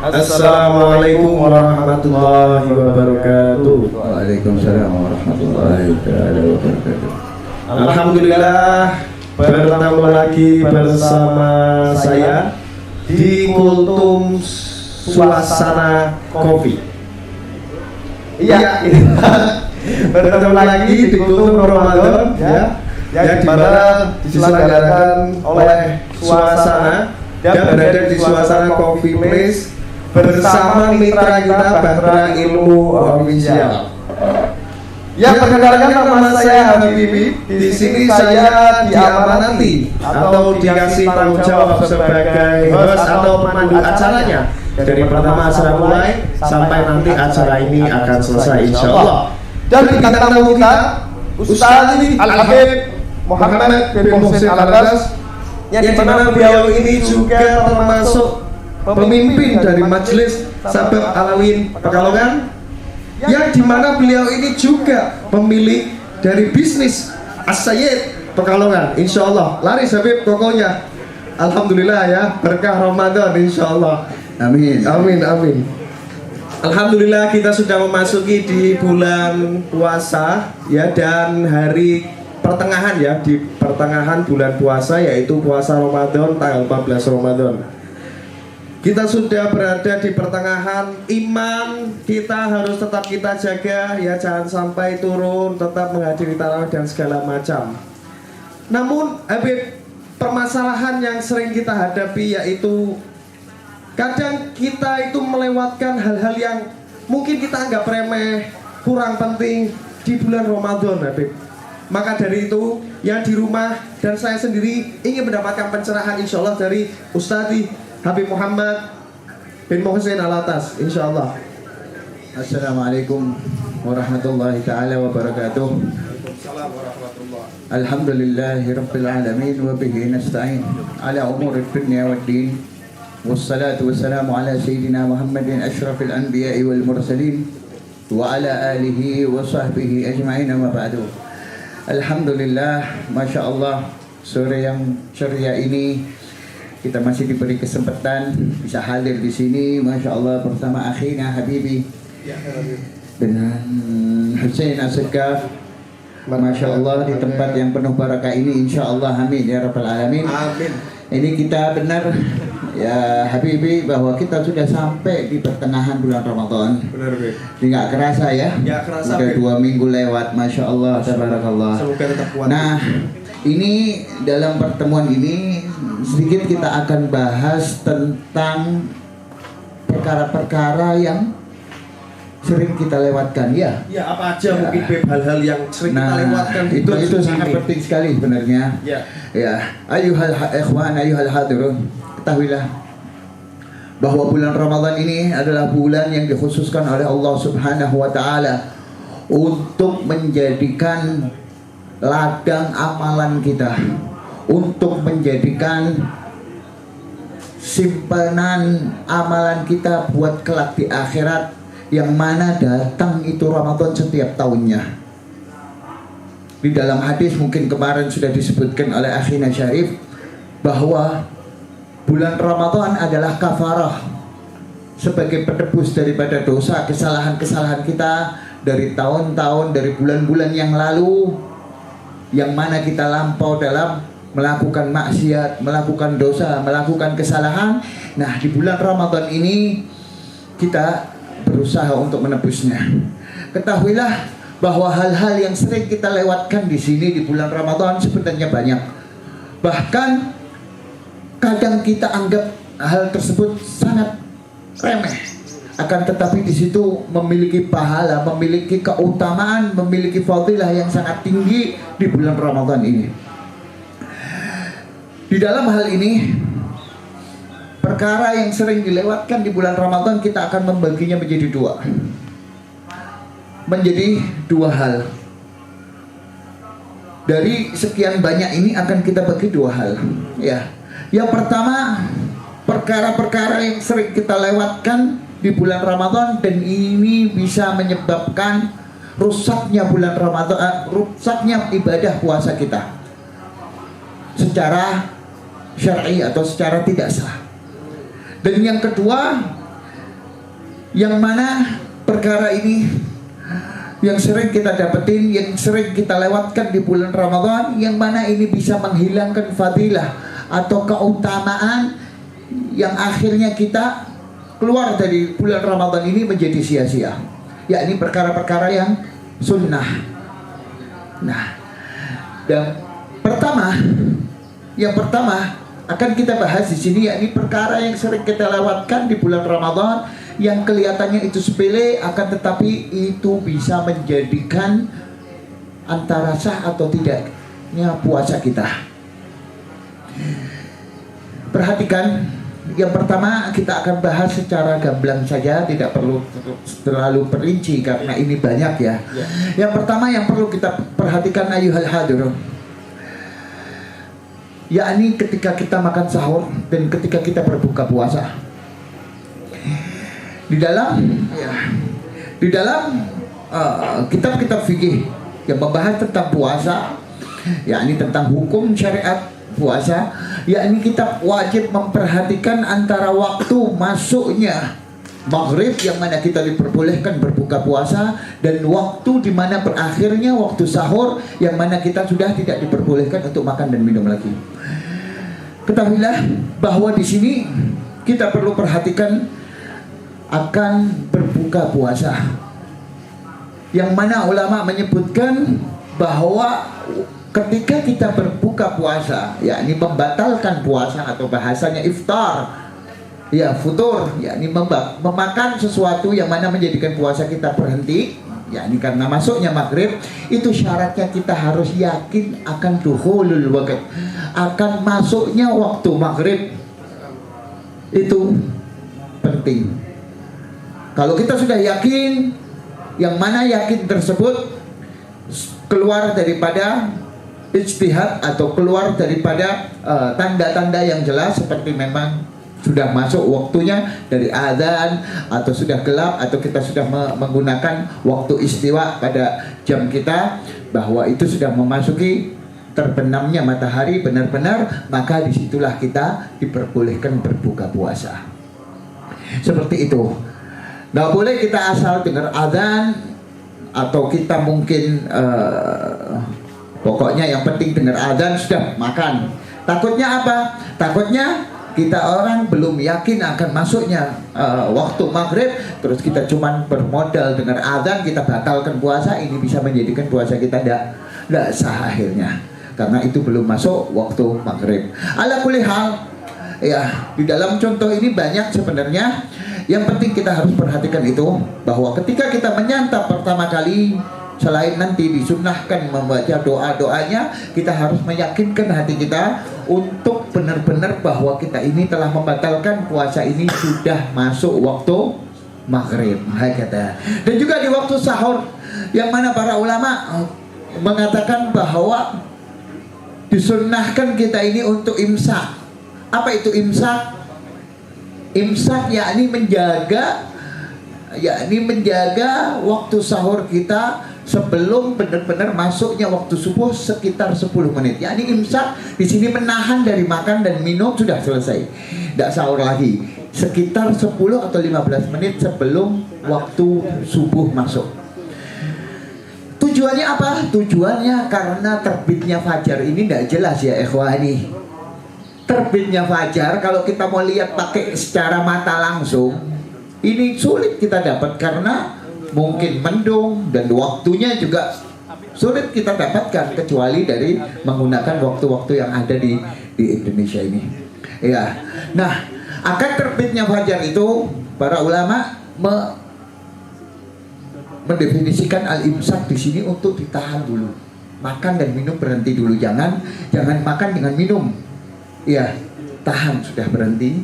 Assalamualaikum warahmatullahi wabarakatuh. Waalaikumsalam warahmatullahi wabarakatuh. Alhamdulillah, bertemu lagi bersama saya di Kultum Suasana Kopi. Iya, bertemu lagi di Kultum Ramadan ya, yang dimana diselenggarakan oleh Suasana dan berada di Suasana Coffee Place bersama mitra kita Bahtera Ilmu Official. Ya, perkenalkan nama saya Habibi. Di sini saya diamanati atau dikasih tanggung jawab sebagai host atau pemandu acaranya dari pertama acara mulai sampai nanti acara ini akan selesai insya Allah. Dan kita tamu kita Ustaz Al-Habib Muhammad bin Muhsin Al-Adas, yang dimana beliau ini juga termasuk pemimpin dari Majelis Sabab Alawin Pekalongan, yang dimana beliau ini juga pemilik dari bisnis As-Sayyid Pekalongan. Insya Allah laris Habib tokonya. Alhamdulillah ya, berkah Ramadan insya Allah. Amin. Amin, amin. Alhamdulillah kita sudah memasuki di bulan puasa ya, dan hari pertengahan ya, di pertengahan bulan puasa, yaitu puasa Ramadan tanggal 14 Ramadan. Kita sudah berada di pertengahan. Iman kita harus tetap kita jaga ya, jangan sampai turun, tetap menghadiri tarawih dan segala macam. Namun Habib, permasalahan yang sering kita hadapi yaitu kadang kita itu melewatkan hal-hal yang mungkin kita anggap remeh, kurang penting di bulan Ramadan Habib. Maka dari itu, yang di rumah dan saya sendiri ingin mendapatkan pencerahan insya Allah dari Ustadz Habib Muhammad bin Muhsin Al-Atas, insya Allah. Assalamualaikum warahmatullahi ta'ala wabarakatuh. Alhamdulillahi rabbil alamin wa bihi nasta'in ala umuri dunya wad din. Wassalatu wassalamu ala sayyidina Muhammadin asyrafil anbiya'i wal mursalin wa ala alihi wa sahbihi ajma'in, amma ba'du. Alhamdulillah, Masya Allah, sore yang ceria ini kita masih diberi kesempatan bisa hadir di sini, Masya Allah, bersama akhina Habibi dengan Hussein As-Segaf, Masya Allah, di tempat yang penuh barakah ini, Insya Allah, amin ya rabbal alamin. Amin. Ini kita benar ya Habibi, bahwa kita sudah sampai di pertengahan bulan Ramadan. Benar, Beb. Nggak kerasa ya? Nggak kerasa, Udah Beb. 2 minggu lewat, Masya Allah, tabarakallah. Semoga tetap kuat. Nah, ini dalam pertemuan ini sedikit kita akan bahas tentang perkara-perkara yang sering kita lewatkan ya. Ya, apa aja mungkin Beb, hal-hal yang sering kita lewatkan. Itu sangat penting sekali sebenarnya. Ya. Ya, ayuhal ikhwan, ayuhal hadirun, ketahuilah bahwa bulan Ramadan ini adalah bulan yang dikhususkan oleh Allah Subhanahu wa taala untuk menjadikan ladang amalan kita, untuk menjadikan simpanan amalan kita buat kelak di akhirat, yang mana datang itu Ramadan setiap tahunnya. Di dalam hadis mungkin kemarin sudah disebutkan oleh akhina Syarif bahwa bulan Ramadan adalah kafarah, sebagai penebus daripada dosa, kesalahan-kesalahan kita dari tahun-tahun, dari bulan-bulan yang lalu, yang mana kita lampau dalam melakukan maksiat, melakukan dosa, melakukan kesalahan. Nah, di bulan Ramadan ini kita berusaha untuk menebusnya. Ketahuilah bahwa hal-hal yang sering kita lewatkan di sini di bulan Ramadan sebenarnya banyak. Bahkan kadang kita anggap hal tersebut sangat remeh, akan tetapi di situ memiliki pahala, memiliki keutamaan, memiliki fadilah yang sangat tinggi di bulan Ramadan ini. Di dalam hal ini, perkara yang sering dilewatkan di bulan Ramadan kita akan membaginya menjadi dua hal. Dari sekian banyak ini akan kita bagi 2 hal. Ya, yang pertama, perkara-perkara yang sering kita lewatkan di bulan Ramadan dan ini bisa menyebabkan rusaknya bulan Ramadan, rusaknya ibadah puasa kita secara syar'i atau secara tidak sah. Dan yang kedua, yang mana perkara ini yang sering kita dapetin, yang sering kita lewatkan di bulan Ramadan, yang mana ini bisa menghilangkan fadilah atau keutamaan yang akhirnya kita keluar dari bulan Ramadan ini menjadi sia-sia, yakni perkara-perkara yang sunnah. Nah, dan yang pertama akan kita bahas di sini, yakni perkara yang sering kita lewatkan di bulan Ramadan, yang kelihatannya itu sepele, akan tetapi itu bisa menjadikan antara sah atau tidaknya puasa kita. Perhatikan, yang pertama kita akan bahas secara gamblang saja, tidak perlu terlalu perinci karena ini banyak ya. Yang pertama yang perlu kita perhatikan ayuhal hadirun, yakni ketika kita makan sahur dan ketika kita berbuka puasa. Di dalam kitab-kitab fikih yang membahas tentang puasa, yakni tentang hukum syariat puasa, yakni kita wajib memperhatikan antara waktu masuknya maghrib yang mana kita diperbolehkan berbuka puasa, dan waktu di mana berakhirnya waktu sahur yang mana kita sudah tidak diperbolehkan untuk makan dan minum lagi. Ketahuilah bahwa di sini kita perlu perhatikan akan berbuka puasa, yang mana ulama menyebutkan bahwa ketika kita berbuka puasa, yakni membatalkan puasa atau bahasanya iftar, ya futur, yakni memakan sesuatu yang mana menjadikan puasa kita berhenti, yakni karena masuknya maghrib, itu syaratnya kita harus yakin akan dukhulul waqt, akan masuknya waktu maghrib. Itu penting. Kalau kita sudah yakin, yang mana yakin tersebut keluar daripada ijtihad atau keluar daripada tanda-tanda yang jelas, seperti memang sudah masuk waktunya dari azan, atau sudah gelap, atau kita sudah menggunakan waktu istiwa pada jam kita, bahwa itu sudah memasuki terbenamnya matahari benar-benar, maka disitulah kita diperbolehkan berbuka puasa. Seperti itu. Nggak boleh kita asal dengar azan, atau kita mungkin pokoknya yang penting dengar azan sudah makan. Takutnya apa? Takutnya kita orang belum yakin akan masuknya waktu maghrib, terus kita cuman bermodal dengar azan, kita batalkan puasa. Ini bisa menjadikan puasa kita tidak sah akhirnya, karena itu belum masuk waktu maghrib. Ala kulli hal, ya, di dalam contoh ini banyak sebenarnya. Yang penting kita harus perhatikan itu, bahwa ketika kita menyantap pertama kali, selain nanti disunnahkan membaca doa-doanya, kita harus meyakinkan hati kita untuk benar-benar bahwa kita ini telah membatalkan puasa ini sudah masuk waktu maghrib. Dan juga di waktu sahur, yang mana para ulama mengatakan bahwa disunnahkan kita ini untuk imsak. Apa itu imsak? Imsak yakni menjaga waktu sahur kita sebelum benar-benar masuknya waktu subuh sekitar 10 menit. Yakni imsak di sini menahan dari makan dan minum, sudah selesai, tidak sahur lagi, sekitar 10 atau 15 menit sebelum waktu subuh masuk. Tujuannya apa? Tujuannya karena terbitnya fajar ini tidak jelas ya ikhwani. Terbitnya fajar kalau kita mau lihat pakai secara mata langsung, ini sulit kita dapat karena mungkin mendung dan waktunya juga sulit kita dapatkan, kecuali dari menggunakan waktu-waktu yang ada di Indonesia ini. Ya. Nah, akan terbitnya fajar itu para ulama mendefinisikan al-imsak di sini untuk ditahan dulu. Makan dan minum berhenti dulu, jangan makan dengan minum. Ya, tahan, sudah berhenti.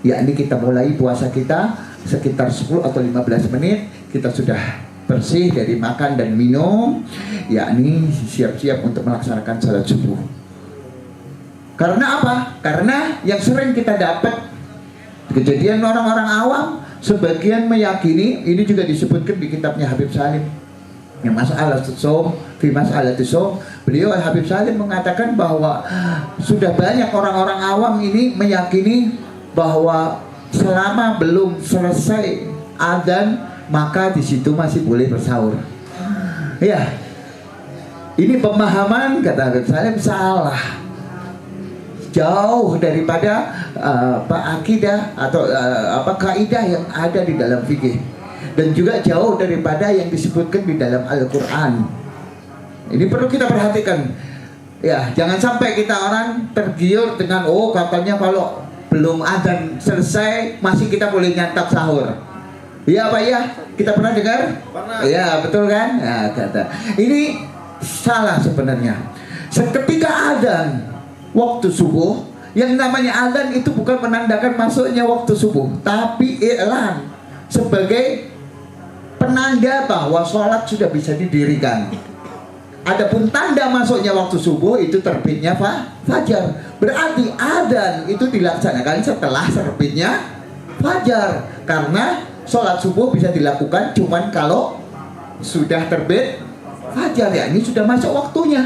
Yakni kita mulai puasa kita sekitar 10 atau 15 menit kita sudah bersih dari makan dan minum, yakni siap-siap untuk melaksanakan salat subuh. Karena apa? Karena yang sering kita dapat kejadian orang-orang awam, sebagian meyakini, ini juga disebutkan di kitabnya Habib Salim yang masalah som, fi masalah som, beliau Habib Salim mengatakan bahwa sudah banyak orang-orang awam ini meyakini bahwa selama belum selesai adzan maka di situ masih boleh bersahur. Ya, ini pemahaman kata Habib Salim salah, jauh daripada akidah atau kaidah yang ada di dalam fikih, dan juga jauh daripada yang disebutkan di dalam Al-Quran. Ini perlu kita perhatikan. Ya, jangan sampai kita orang tergiur dengan katanya kalau belum adzan selesai masih kita boleh nyantap sahur. Iya Pak ya, kita pernah dengar? Pernah. Iya betul kan? Nah, kata ini salah sebenarnya. Seketika adzan waktu subuh, yang namanya adzan itu bukan menandakan masuknya waktu subuh, tapi i'lan sebagai penanda bahwa sholat sudah bisa didirikan. Adapun tanda masuknya waktu subuh itu terbitnya fajar. Berarti adzan itu dilaksanakan setelah terbitnya fajar, karena sholat subuh bisa dilakukan cuman kalau sudah terbit fajar, ya ini sudah masuk waktunya.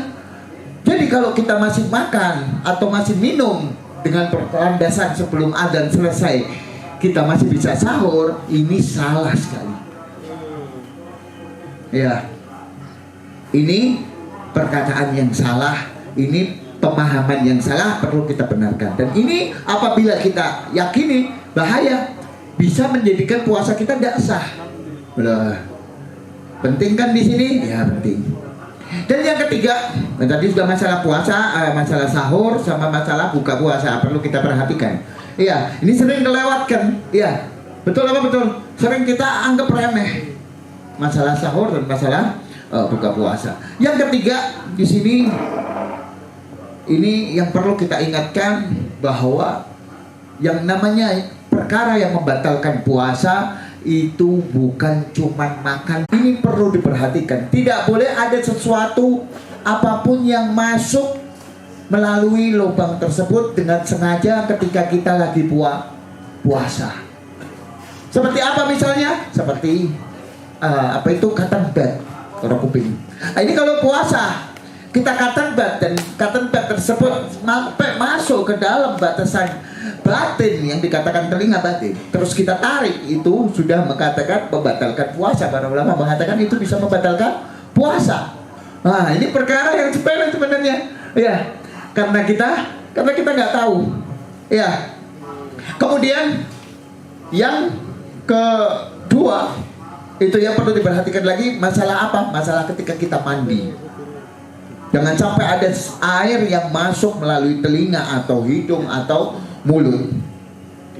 Jadi kalau kita masih makan atau masih minum dengan landasan sebelum adzan selesai kita masih bisa sahur, ini salah sekali. Ya, ini perkataan yang salah, ini pemahaman yang salah, perlu kita benarkan. Dan ini apabila kita yakini bahaya, bisa menjadikan puasa kita tidak sah. Penting kan di sini? Ya penting. Dan yang ketiga, tadi sudah masalah puasa, masalah sahur, sama masalah buka puasa, perlu kita perhatikan. Iya, ini sering kelewatkan. Iya, betul apa betul? Sering kita anggap remeh masalah sahur dan masalah buka puasa. Yang ketiga di sini, ini yang perlu kita ingatkan bahwa yang namanya perkara yang membatalkan puasa itu bukan cuma makan. Ini perlu diperhatikan. Tidak boleh ada sesuatu apapun yang masuk melalui lubang tersebut dengan sengaja ketika kita lagi puasa. Seperti apa misalnya? Seperti cotton bud, orang kuping. Ini kalau puasa kita cotton bud dan cotton bud tersebut sampai masuk ke dalam batasan batin yang dikatakan telinga batin, terus kita tarik, itu sudah mengatakan membatalkan puasa. Para ulama mengatakan itu bisa membatalkan puasa. Nah, ini perkara yang sepele sebenarnya. Ya, karena kita nggak tahu. Ya. Kemudian yang kedua itu yang perlu diperhatikan lagi, masalah apa? Masalah ketika kita mandi. Jangan sampai ada air yang masuk melalui telinga atau hidung atau mulut.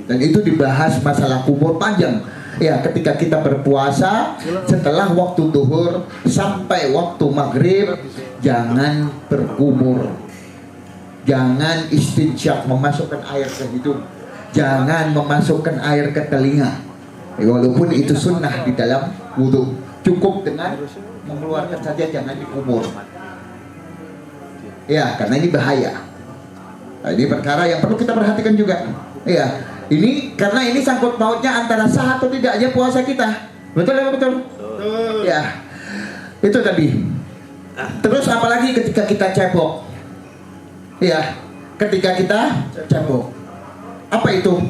Dan itu dibahas masalah kumur panjang. Ya, ketika kita berpuasa setelah waktu duhur sampai waktu maghrib, jangan berkumur, jangan istinsyak, memasukkan air ke hidung, jangan memasukkan air ke telinga. Walaupun itu sunnah di dalam wudhu, cukup dengan mengeluarkan saja, jangan dikumur. Ya, karena ini bahaya. Nah, ini perkara yang perlu kita perhatikan juga. Ya, ini karena ini sangkut pautnya antara sah atau tidaknya puasa kita. Betul ya, betul? Betul. Ya, itu tadi. Terus apalagi ketika kita cebok. Ya, ketika kita cebok. Apa itu?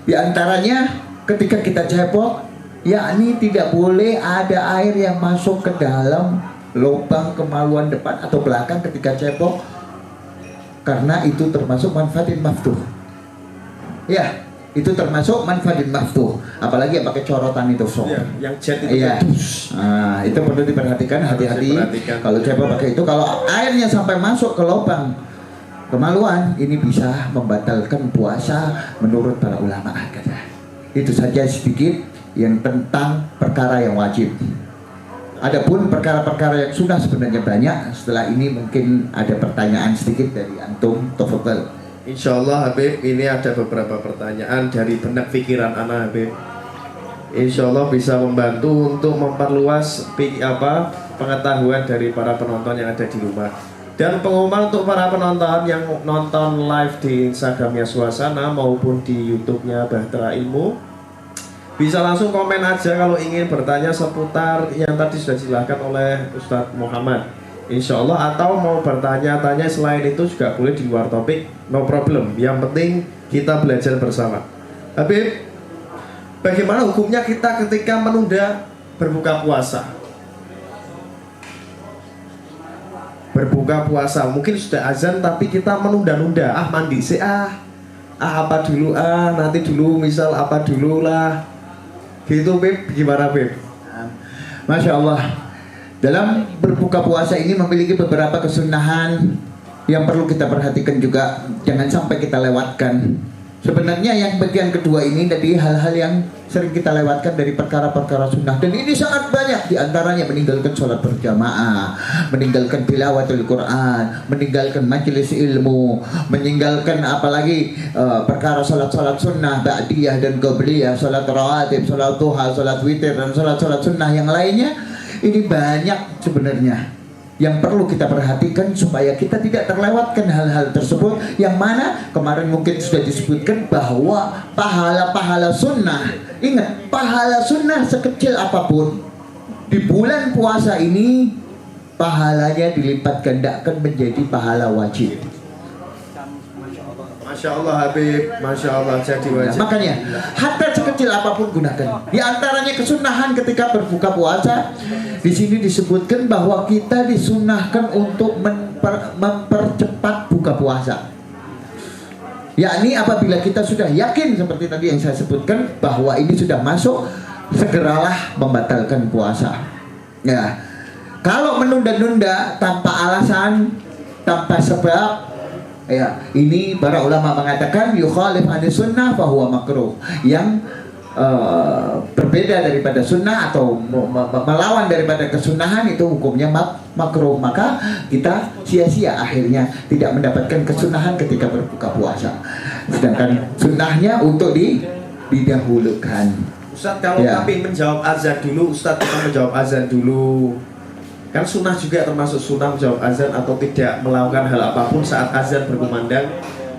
Di antaranya ketika kita cebok, yakni tidak boleh ada air yang masuk ke dalam lubang kemaluan depan atau belakang ketika cebok, karena itu termasuk manfaatin maftuh. Ya, itu termasuk manfaatin maftuh. Apalagi yang pakai corotan itu sok. Ya, yang jet itu. Iya. Nah, itu perlu diperhatikan, hati-hati. Kalau cebok pakai itu, kalau airnya sampai masuk ke lubang kemaluan, ini bisa membatalkan puasa menurut para ulama. Itu saja sedikit yang tentang perkara yang wajib. Adapun perkara-perkara yang sunnah sebenarnya banyak. Setelah ini mungkin ada pertanyaan sedikit dari antum, tafadhal. Insyaallah Habib, ini ada beberapa pertanyaan dari benak pikiran anak Habib. Insyaallah bisa membantu untuk memperluas pengetahuan dari para penonton yang ada di rumah. Dan pengumuman untuk para penonton yang nonton live di Instagramnya Suasana maupun di YouTube-nya Bahtera Ilmu, bisa langsung komen aja kalau ingin bertanya seputar yang tadi sudah dijelaskan oleh Ustadz Muhammad, insya Allah, atau mau bertanya-tanya selain itu juga boleh di luar topik, no problem. Yang penting kita belajar bersama. Habib, bagaimana hukumnya kita ketika menunda berbuka puasa? Berbuka puasa, mungkin sudah azan tapi kita menunda-nunda. Mandi sih apa dulu nanti dulu, misal apa dulu lah. Gitu Beb, gimana Beb? Masya Allah. Dalam berbuka puasa ini memiliki beberapa kesunahan yang perlu kita perhatikan juga, jangan sampai kita lewatkan. Sebenarnya yang bagian kedua ini tadi hal-hal yang sering kita lewatkan dari perkara-perkara sunnah, dan ini sangat banyak, diantaranya meninggalkan sholat berjamaah, meninggalkan tilawatul Quran, meninggalkan majelis ilmu, meninggalkan apalagi perkara sholat-sholat sunnah, ba'diyah dan qabliyah, sholat rawatib, sholat duha, sholat witir, dan sholat-sholat sunnah yang lainnya. Ini banyak sebenarnya yang perlu kita perhatikan supaya kita tidak terlewatkan hal-hal tersebut, yang mana kemarin mungkin sudah disebutkan bahwa pahala-pahala sunnah, ingat, pahala sunnah sekecil apapun di bulan puasa ini pahalanya dilipat gandakan menjadi pahala wajib. Masya Allah Habib, Masya Allah, jadi wajib. Makanya hatta sekecil apapun gunakan. Di antaranya kesunahan ketika berbuka puasa, di sini disebutkan bahwa kita disunahkan untuk mempercepat buka puasa. Yakni apabila kita sudah yakin seperti tadi yang saya sebutkan bahwa ini sudah masuk, segeralah membatalkan puasa. Ya, kalau menunda-nunda tanpa alasan, tanpa sebab, ya, ini para ulama mengatakan yukhalif anis sunnah fahuwa makruh, yang berbeda daripada sunnah atau melawan daripada kesunahan itu hukumnya makruh. Maka kita sia-sia akhirnya tidak mendapatkan kesunahan ketika berbuka puasa, sedangkan sunnahnya untuk didahulukan. Ustaz, kalau kami menjawab azan dulu, Ustaz, kita menjawab azan dulu. Kan sunnah juga termasuk sunnah menjawab azan atau tidak melakukan hal apapun saat azan berkumandang.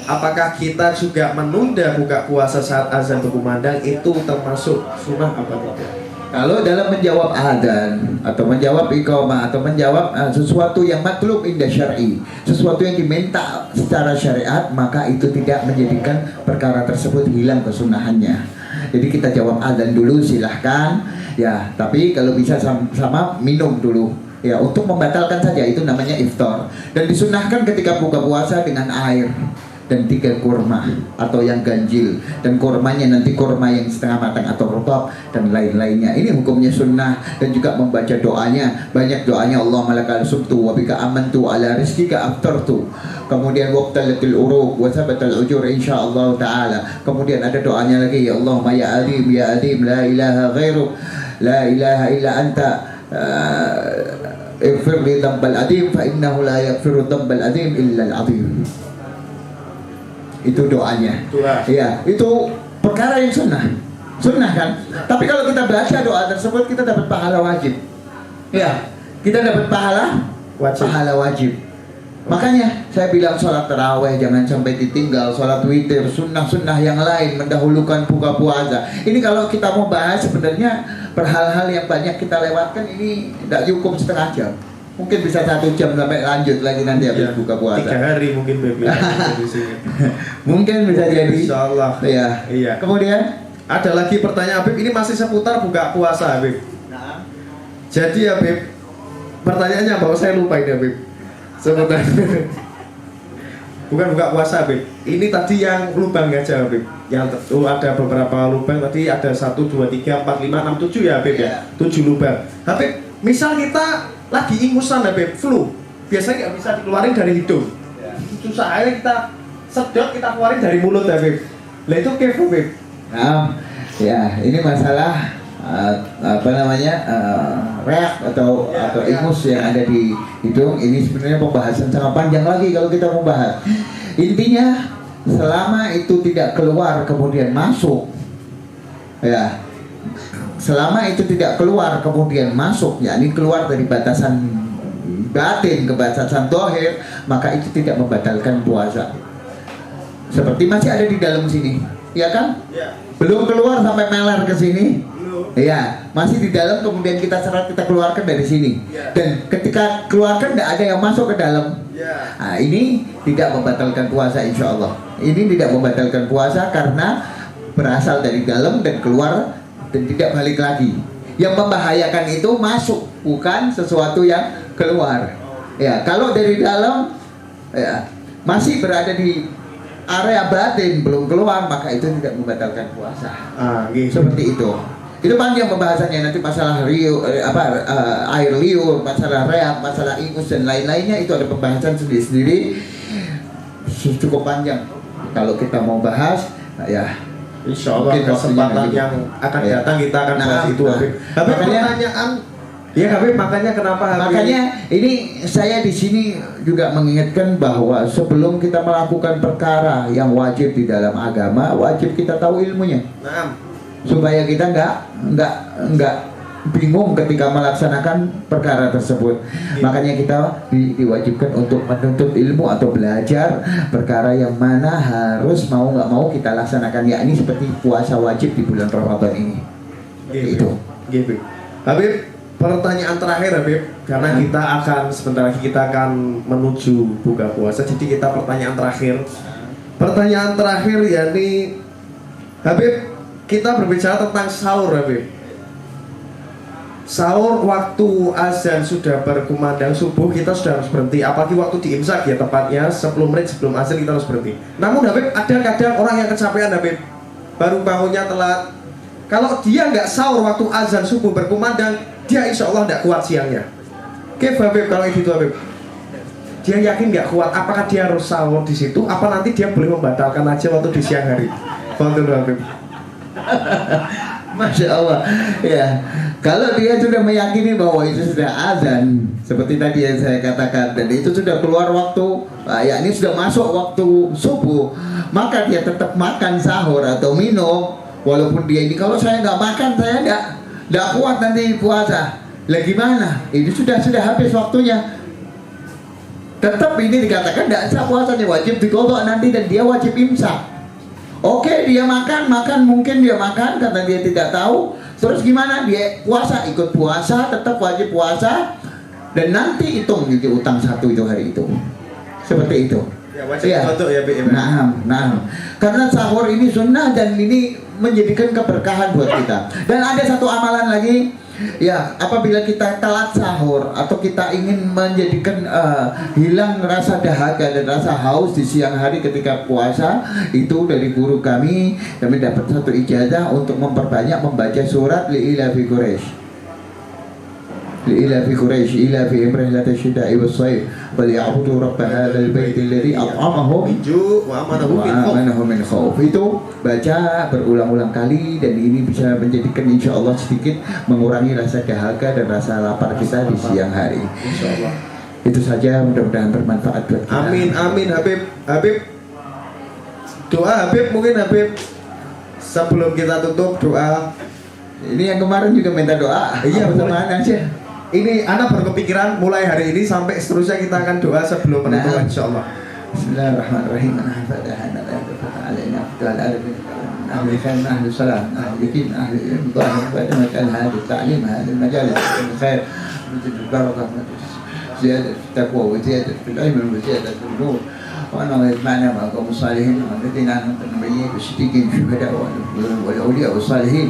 Apakah kita juga menunda buka puasa saat azan berkumandang, itu termasuk sunnah apa tidak? Kalau dalam menjawab adzan atau menjawab iqamah atau menjawab sesuatu yang matlub inda syar'i, sesuatu yang diminta secara syariat, maka itu tidak menjadikan perkara tersebut hilang kesunahannya. Jadi kita jawab adzan dulu silahkan, ya, tapi kalau bisa sama minum dulu, ya, untuk membatalkan saja, itu namanya iftar. Dan disunahkan ketika buka puasa dengan air dan 3 kurma atau yang ganjil, dan kurmanya nanti kurma yang setengah matang atau rutop dan lain-lainnya. Ini hukumnya sunnah. Dan juga membaca doanya, banyak doanya, Allahumma lakal sumtu wa bika amantu ala rizkika aftartu, kemudian waqtalatil uruq wa sabatal ujur insyaallah taala. Kemudian ada doanya lagi, ya Allahumma ya adim ya adim la ilaha ghairuk la ilaha illa anta ighfir li dhanbal adim fa innahu la yaghfiru dhanbal adim illa al-adim. Itu doanya. Ya, itu perkara yang sunnah kan. Tapi kalau kita baca doa tersebut, kita dapat pahala wajib. Ya, kita dapat pahala wajib. Makanya saya bilang sholat taraweh jangan sampai ditinggal, sholat witir, sunnah-sunnah yang lain, mendahulukan buka puasa. Ini kalau kita mau bahas sebenarnya perhal-hal yang banyak kita lewatkan, ini tidak cukup setengah jam. Mungkin bisa 1 jam sampai lanjut lagi nanti habis buka puasa. 3 hari mungkin Baby. Mungkin bisa jadi. Insyaallah. Ya. Iya. Kemudian ada lagi pertanyaan Habib, ini masih seputar buka puasa Habib. Nah. Jadi Habib, pertanyaannya bahwa saya lupa ini Habib. Sebentar. Bukan buka puasa Habib. Ini tadi yang lubang aja Habib. Yang ada beberapa lubang tadi, ada 1, 2, 3, 4, 5, 6, 7 ya Habib ya. 7 lubang. Habib, misal kita lagi ingusan Habib, flu, biasanya nggak bisa dikeluarin dari hidung. Susah aja kita sedot, kita keluarin dari mulut Habib. Lah itu kayak Habib. Nah, ya ini masalah reak atau ingus yang ada di hidung. Ini sebenarnya pembahasan sangat panjang lagi kalau kita mau bahas. Intinya selama itu tidak keluar kemudian masuk, ya, selama itu tidak keluar kemudian masuk, yakni keluar dari batasan batin ke batasan zahir, maka itu tidak membatalkan puasa. Seperti masih ada di dalam sini, ya kan? Ya. Belum keluar sampai meler ke sini. Ya, masih di dalam, kemudian kita serat, kita keluarkan dari sini. Dan ketika keluarkan tidak ada yang masuk ke dalam. Nah, ini tidak membatalkan puasa insya Allah. Ini tidak membatalkan puasa karena berasal dari dalam dan keluar dan tidak balik lagi. Yang membahayakan itu masuk, bukan sesuatu yang keluar. Ya, kalau dari dalam ya masih berada di area batin belum keluar, maka itu tidak membatalkan puasa. Gitu. Seperti itu. Itu panjang pembahasannya, nanti masalah air liur, masalah reak, masalah ingus dan lain-lainnya itu ada pembahasan sendiri-sendiri cukup panjang. Kalau kita mau bahas, nah ya Insya Allah kesempatan yang akan datang kita akan bahas itu. Habib pertanyaan, ya Habib, makanya kenapa Habib? Makanya ini saya di sini juga mengingatkan bahwa sebelum kita melakukan perkara yang wajib di dalam agama, wajib kita tahu ilmunya. Nah, supaya kita nggak bingung ketika melaksanakan perkara tersebut. Makanya kita diwajibkan untuk menuntut ilmu atau belajar perkara yang mana harus mau nggak mau kita laksanakan, yakni seperti puasa wajib di bulan Ramadan ini. Itu. Gitu. Habib, pertanyaan terakhir Habib, karena kita akan sebentar lagi kita akan menuju buka puasa. Jadi kita pertanyaan terakhir. Pertanyaan terakhir yakni Habib, kita berbicara tentang sahur Habib. Sahur waktu azan sudah berkumandang subuh kita sudah harus berhenti. Apalagi waktu diimsak ya tepatnya 10 menit sebelum azan kita harus berhenti. Namun Habib, ada kadang orang yang kecapean Habib, baru bangunnya telat. Kalau dia nggak sahur waktu azan subuh berkumandang, dia insya Allah nggak kuat siangnya. Oke Habib, kalau itu Habib, dia yakin nggak kuat, apakah dia harus sahur di situ? Apa nanti dia boleh membatalkan aja waktu di siang hari? Betul Habib. Masya Allah. Ya, kalau dia sudah meyakini bahwa itu sudah azan, seperti tadi yang saya katakan, dan itu sudah keluar waktu, yakni sudah masuk waktu subuh, maka dia tetap makan sahur atau minum. Walaupun dia ini, kalau saya nggak makan, saya nggak kuat nanti puasa. Lah gimana? Ini sudah habis waktunya. Tetap ini dikatakan tidak sah puasanya, wajib diqadha nanti, dan dia wajib imsak. Oke, dia makan, mungkin dia makan karena dia tidak tahu. Terus gimana? Dia puasa, ikut puasa, tetap wajib puasa, dan nanti hitung gitu utang satu itu hari itu. Seperti itu. Ya, wajib untuk ya, Bi. Nah. Karena sahur ini sunnah dan ini menjadikan keberkahan buat kita. Dan ada satu amalan lagi, ya, apabila kita telat sahur atau kita ingin menjadikan hilang rasa dahaga dan rasa haus di siang hari ketika puasa, itu dari guru kami dapat satu ijazah untuk memperbanyak membaca surat Li'ilafi Quraisy. Li'ilafi Quraisy ilafi imrihlata syita'i was-sayf falyabudu rabb hadzal bait alladzi at'amahum wa amanahum min khauf. Itu baca berulang-ulang kali, dan ini bisa menjadikan insya Allah sedikit mengurangi rasa dahaga dan rasa lapar kita di siang hari. Insya Allah. Itu saja, mudah-mudahan bermanfaat buat kita. Amin Habib. Doa Habib, mungkin Habib sebelum kita tutup doa. Ini yang kemarin juga minta doa. Iya, bersamaan aja. Ini anak berkepikiran mulai hari ini sampai seterusnya kita akan doa sebelum penutupan insyaallah. Bismillahirrahmanirrahim. Al-Fatihah. Alaina fital alamin. Ahli khair, ahli salam, ahli din, ahli ilm, dhahir, badan, al-hadi, ta'lim, hadi al-majalis, al-khair, barakah, زيادة في التقوى وزيادة في العلم وزيادة في النور. وأن الله يجمعنا مع القوم الصالحين والذين أنعمت عليهم بالصديقين والشهداء والأولياء والصالحين.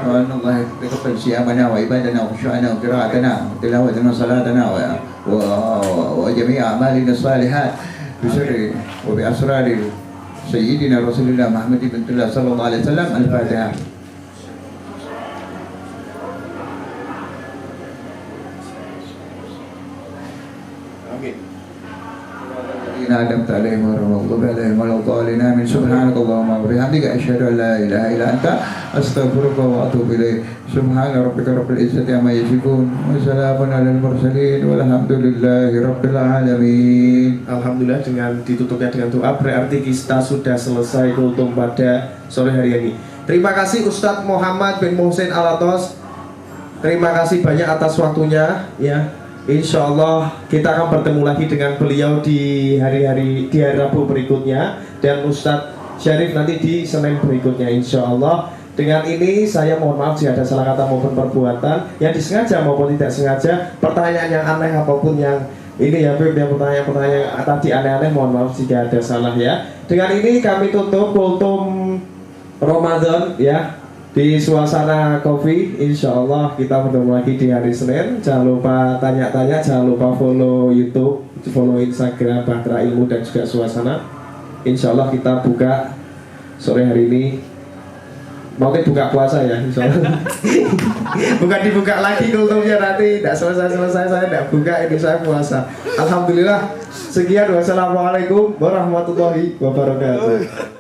وأن الله يتقبل صيامنا وعبادنا وخشوعنا وقراءتنا وتلاوتنا وصلاتنا وجميع أعمالنا الصالحات بسر وبأسرار سيدنا رسول الله محمد بن الله صلى الله عليه وسلم. الفاتحة. أنعمت عليهم غير المغضوب عليهم ولا الضالين آمين. سبحانك اللهم وبحمدك أشهد أن لا إله إلا أنت أستغفرك وأتوب إليك. سبحان ربك رب العزة عما يصفون وسلام على المرسلين والحمد لله رب العالمين. Alhamdulillah, dengan ditutupnya dengan doa berarti kita sudah selesai kultum pada sore hari ini. Terima kasih Ustadz Muhammad bin Muhsin Alatos. Terima kasih banyak atas waktunya ya. Insya Allah kita akan bertemu lagi dengan beliau di hari Rabu berikutnya, dan Ustadz Syarif nanti di Senin berikutnya insya Allah. Dengan ini saya mohon maaf jika ada salah kata maupun perbuatan yang disengaja maupun tidak sengaja, pertanyaan yang aneh apapun yang ini ya Beb, yang pertanyaan tadi aneh-aneh, mohon maaf jika ada salah ya. Dengan ini kami tutup kultum Ramadan ya, di suasana kopi. Insya Allah kita bertemu lagi di hari Senin. Jangan lupa tanya-tanya, jangan lupa follow YouTube, follow Instagram Bahtera Ilmu dan juga Suasana. Insya Allah kita buka sore hari ini. Mau buka puasa ya, insya Allah. Bukan dibuka lagi kultumnya nanti, tidak selesai saya tidak buka, ini saya puasa. Alhamdulillah. Sekian, wassalamualaikum warahmatullahi wabarakatuh.